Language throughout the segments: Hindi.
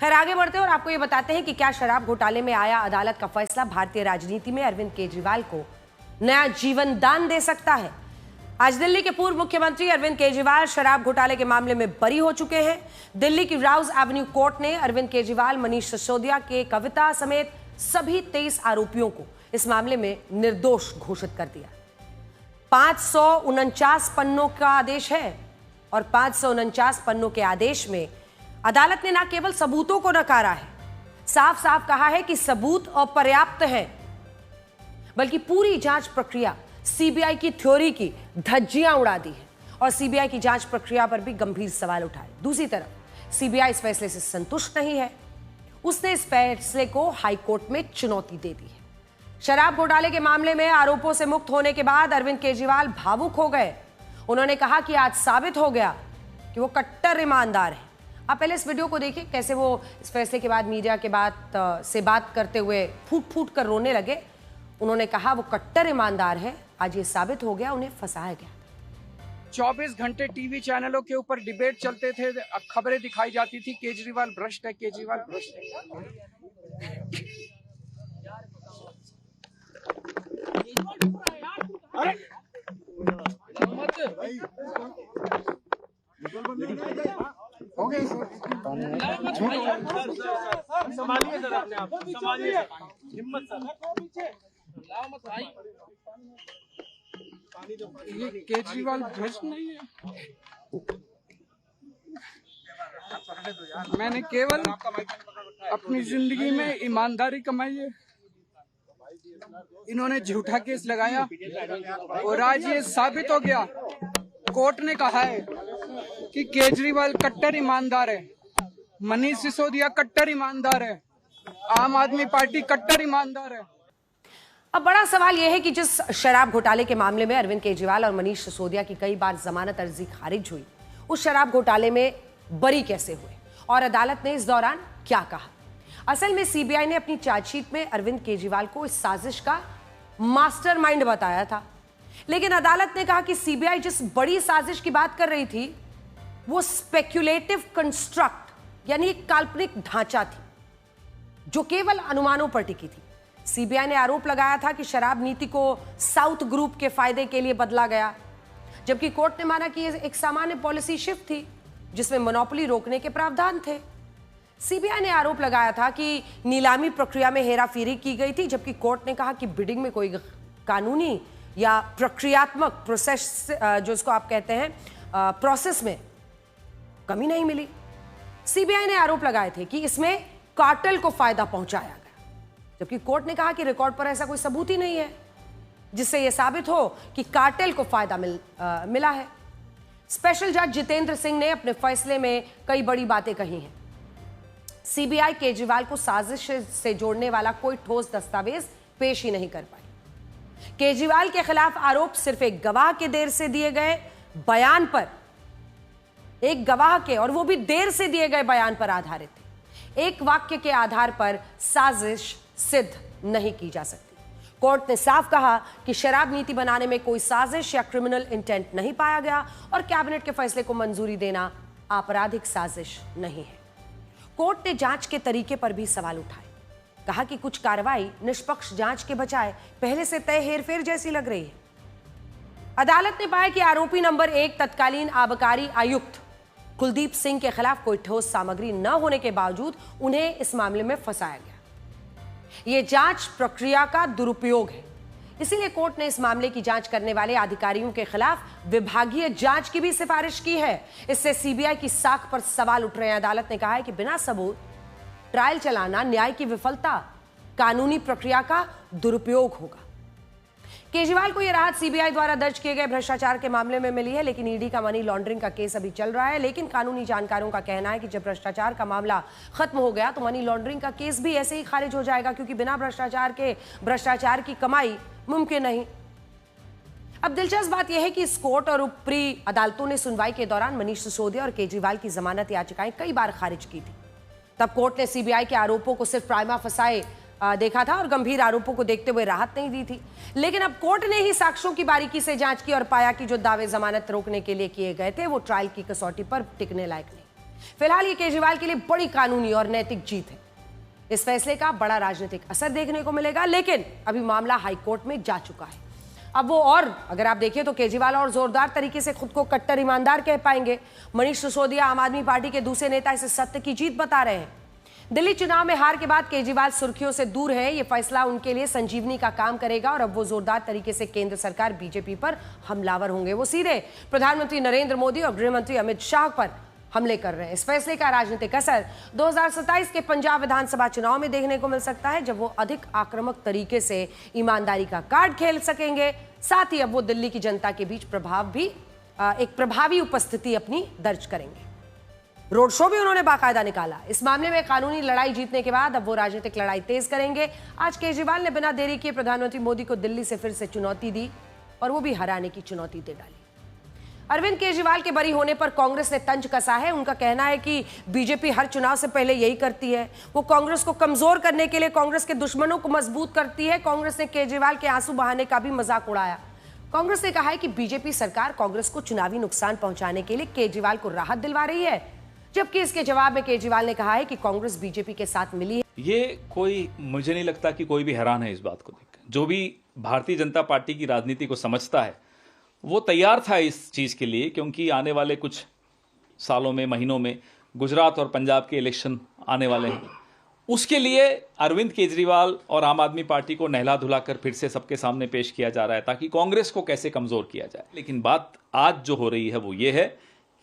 खैर आगे बढ़ते हैं और आपको ये बताते हैं कि क्या शराब घोटाले में आया अदालत का फैसला भारतीय राजनीति में अरविंद केजरीवाल को नया जीवन दान दे सकता है। आज दिल्ली के पूर्व मुख्यमंत्री अरविंद केजरीवाल शराब घोटाले के मामले में बरी हो चुके हैं। दिल्ली की राउज एवेन्यू कोर्ट ने अरविंद केजरीवाल, मनीष सिसोदिया के कविता समेत सभी 23 आरोपियों को इस मामले में निर्दोष घोषित कर दिया। 549 पन्नों का आदेश है और 549 पन्नों के आदेश में अदालत ने न केवल सबूतों को नकारा है, साफ साफ कहा है कि सबूत अपर्याप्त है, बल्कि पूरी जांच प्रक्रिया सीबीआई की थ्योरी की धज्जियां उड़ा दी है और सीबीआई की जांच प्रक्रिया पर भी गंभीर सवाल उठाए। दूसरी तरफ सीबीआई इस फैसले से संतुष्ट नहीं है, उसने इस फैसले को हाईकोर्ट में चुनौती दे दी है। शराब घोटाले के मामले में आरोपों से मुक्त होने के बाद अरविंद केजरीवाल भावुक हो गए। उन्होंने कहा कि आज साबित हो गया कि वो कट्टर ईमानदार है। आप पहले इस वीडियो को देखिए, कैसे वो इस फैसले के बाद मीडिया के बात करते हुए फूट फूट कर रोने लगे। उन्होंने कहा वो कट्टर ईमानदार है, आज ये साबित हो गया, उन्हें फंसाया गया। 24 घंटे टीवी चैनलों के ऊपर डिबेट चलते थे, खबरें दिखाई जाती थी केजरीवाल भ्रष्ट है, केजरीवाल भ्रष्ट है। संभालिए सर, अपने आप संभालिए, हिम्मत सर, ये केजरीवाल भ्रष्ट नहीं है। मैंने केवल अपनी जिंदगी में ईमानदारी कमाई है, इन्होंने झूठा केस लगाया और आज ये साबित हो गया। कोर्ट ने कहा है कि केजरीवाल कट्टर ईमानदार है, मनीष सिसोदिया कट्टर ईमानदार है, आम आदमी पार्टी कट्टर ईमानदार है। अब बड़ा सवाल यह है कि जिस शराब घोटाले के मामले में अरविंद केजरीवाल और मनीष सिसोदिया की कई बार जमानत अर्जी खारिज हुई, उस शराब घोटाले में बरी कैसे हुए और अदालत ने इस दौरान क्या कहा। असल में सीबीआई ने अपनी चार्जशीट में अरविंद केजरीवाल को इस साजिश का मास्टरमाइंड बताया था, लेकिन अदालत ने कहा कि सीबीआई जिस बड़ी साजिश की बात कर रही थी वो स्पेक्युलेटिव कंस्ट्रक्ट यानी एक काल्पनिक ढांचा थी जो केवल अनुमानों पर टिकी थी। सीबीआई ने आरोप लगाया था कि शराब नीति को साउथ ग्रुप के फायदे के लिए बदला गया, जबकि कोर्ट ने माना कि यह एक सामान्य पॉलिसी शिफ्ट थी जिसमें मोनोपोली रोकने के प्रावधान थे। सीबीआई ने आरोप लगाया था कि नीलामी प्रक्रिया में हेराफेरी की गई थी, जबकि कोर्ट ने कहा कि बिडिंग में कोई कानूनी या प्रक्रियात्मक प्रोसेस, जो इसको आप कहते हैं प्रोसेस में कमी नहीं मिली। सीबीआई ने आरोप लगाए थे कि इसमें कार्टेल को फायदा पहुंचाया गया, जबकि कोर्ट ने कहा कि रिकॉर्ड पर ऐसा कोई सबूत ही नहीं है जिससे यह साबित हो कि कार्टेल को फायदा मिला है। स्पेशल जज जितेंद्र सिंह ने अपने फैसले में कई बड़ी बातें कही हैं। सीबीआई केजरीवाल को साजिश से जोड़ने वाला कोई ठोस दस्तावेज पेश ही नहीं कर पाई। केजरीवाल के खिलाफ आरोप सिर्फ एक गवाह के देर से दिए गए बयान पर, एक गवाह के, और वो भी देर से दिए गए बयान पर आधारित थे। एक वाक्य के आधार पर साजिश सिद्ध नहीं की जा सकती। कोर्ट ने साफ कहा कि शराब नीति बनाने में कोई साजिश या क्रिमिनल इंटेंट नहीं पाया गया और कैबिनेट के फैसले को मंजूरी देना आपराधिक साजिश नहीं है। कोर्ट ने जांच के तरीके पर भी सवाल उठाए, कहा कि कुछ कार्रवाई निष्पक्ष जांच के बजाय पहले से तय हेरफेर जैसी लग रही है। अदालत ने पाया कि आरोपी नंबर 1 तत्कालीन आबकारी आयुक्त कुलदीप सिंह के खिलाफ कोई ठोस सामग्री न होने के बावजूद उन्हें इस मामले में फंसाया गया। यह जांच प्रक्रिया का दुरुपयोग है, इसीलिए कोर्ट ने इस मामले की जांच करने वाले अधिकारियों के खिलाफ विभागीय जांच की भी सिफारिश की है। इससे सीबीआई की साख पर सवाल उठ रहे हैं। अदालत ने कहा है कि बिना सबूत ट्रायल चलाना न्याय की विफलता, कानूनी प्रक्रिया का दुरुपयोग होगा। केजरीवाल को यह राहत सीबीआई द्वारा दर्ज किए गए भ्रष्टाचार के मामले में मिली है, लेकिन ईडी का मनी लॉन्ड्रिंग का केस अभी चल रहा है। लेकिन कानूनी जानकारों का कहना है कि जब भ्रष्टाचार का मामला खत्म हो गया तो मनी लॉन्ड्रिंग का केस भी ऐसे ही खारिज हो जाएगा, क्योंकि बिना भ्रष्टाचार की कमाई मुमकिन नहीं। अब दिलचस्प बात यह है कि इस कोर्ट और ऊपरी अदालतों ने सुनवाई के दौरान मनीष सिसोदिया और केजरीवाल की जमानत याचिकाएं कई बार खारिज की थी। तब कोर्ट ने सीबीआई के आरोपों को सिर्फ प्राइमा फसाए देखा था और गंभीर आरोपों को देखते हुए राहत नहीं दी थी। लेकिन अब कोर्ट ने ही साक्ष्यों की बारीकी से जांच की और पाया कि जो दावे जमानत रोकने के लिए किए गए थे वो ट्रायल की कसौटी पर टिकने लायक नहीं। फिलहाल ये केजरीवाल के लिए बड़ी कानूनी और नैतिक जीत है। इस फैसले का बड़ा राजनीतिक असर देखने को मिलेगा, लेकिन अभी मामला हाईकोर्ट में जा चुका है। अब वो और अगर आप देखिए तो केजरीवाल और जोरदार तरीके से खुद को कट्टर ईमानदार कह पाएंगे। मनीष सिसोदिया आम आदमी पार्टी के दूसरे नेता इसे सत्य की जीत बता रहे हैं। दिल्ली चुनाव में हार के बाद केजरीवाल सुर्खियों से दूर है। ये फैसला उनके लिए संजीवनी का काम करेगा और अब वो जोरदार तरीके से केंद्र सरकार बीजेपी पर हमलावर होंगे। वो सीधे प्रधानमंत्री नरेंद्र मोदी और गृह मंत्री अमित शाह पर हमले कर रहे हैं। इस फैसले का राजनीतिक असर 2027 के पंजाब विधानसभा चुनाव में देखने को मिल सकता है, जब वो अधिक आक्रामक तरीके से ईमानदारी का कार्ड खेल सकेंगे। साथ ही अब वो दिल्ली की जनता के बीच एक प्रभावी उपस्थिति अपनी दर्ज करेंगे। रोड शो भी उन्होंने बाकायदा निकाला। इस मामले में कानूनी लड़ाई जीतने के बाद अब वो राजनीतिक लड़ाई तेज करेंगे। आज केजरीवाल ने बिना देरी किए प्रधानमंत्री मोदी को दिल्ली से फिर से चुनौती दी और वो भी हराने की चुनौती दे डाली। अरविंद केजरीवाल के बरी होने पर कांग्रेस ने तंज कसा है। उनका कहना है कि बीजेपी हर चुनाव से पहले यही करती है। वो कांग्रेस को कमजोर करने के लिए कांग्रेस के दुश्मनों को मजबूत करती है। कांग्रेस ने केजरीवाल के आंसू बहाने का भी मजाक उड़ाया। कांग्रेस ने कहा है कि बीजेपी सरकार कांग्रेस को चुनावी नुकसान पहुंचाने के लिए केजरीवाल को राहत दिलवा रही है, जबकि इसके जवाब में केजरीवाल ने कहा है कि कांग्रेस बीजेपी के साथ मिली है। मुझे नहीं लगता कि कोई भी हैरान है इस बात को देखकर। जो भी भारतीय जनता पार्टी की राजनीति को समझता है वो तैयार था इस चीज के लिए, क्योंकि आने वाले कुछ सालों में, महीनों में गुजरात और पंजाब के इलेक्शन आने वाले हैं। उसके लिए अरविंद केजरीवाल और आम आदमी पार्टी को नहला धुलाकर फिर से सबके सामने पेश किया जा रहा है ताकि कांग्रेस को कैसे कमजोर किया जाए। लेकिन बात आज जो हो रही है वो ये है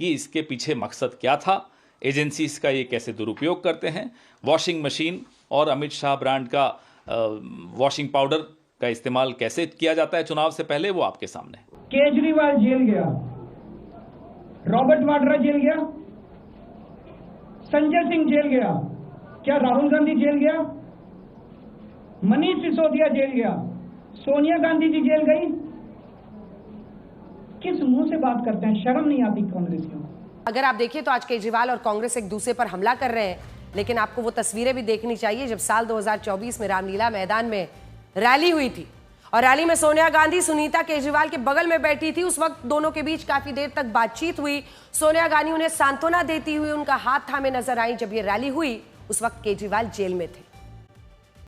कि इसके पीछे मकसद क्या था, एजेंसीज का ये कैसे दुरुपयोग करते हैं, वॉशिंग मशीन और अमित शाह ब्रांड का वॉशिंग पाउडर का इस्तेमाल कैसे किया जाता है चुनाव से पहले, वो आपके सामने है। केजरीवाल जेल गया, रॉबर्ट वाड्रा जेल गया, संजय सिंह जेल गया, क्या राहुल गांधी जेल गया, मनीष सिसोदिया जेल गया, सोनिया गांधी जी जेल गई? किस मुंह से बात करते हैं? शर्म नहीं आती कांग्रेसियों को? अगर आप देखिए तो आज केजरीवाल और कांग्रेस एक दूसरे पर हमला कर रहे हैं, लेकिन आपको वो तस्वीरें भी देखनी चाहिए जब साल 2024 में रामलीला मैदान में रैली हुई थी और रैली में सोनिया गांधी सुनीता केजरीवाल के बगल में बैठी थी। उस वक्त दोनों के बीच काफी देर तक बातचीत हुई। सोनिया गांधी उन्हें सांत्वना देती हुई उनका हाथ थामे नजर आई। जब ये रैली हुई उस वक्त केजरीवाल जेल में थे।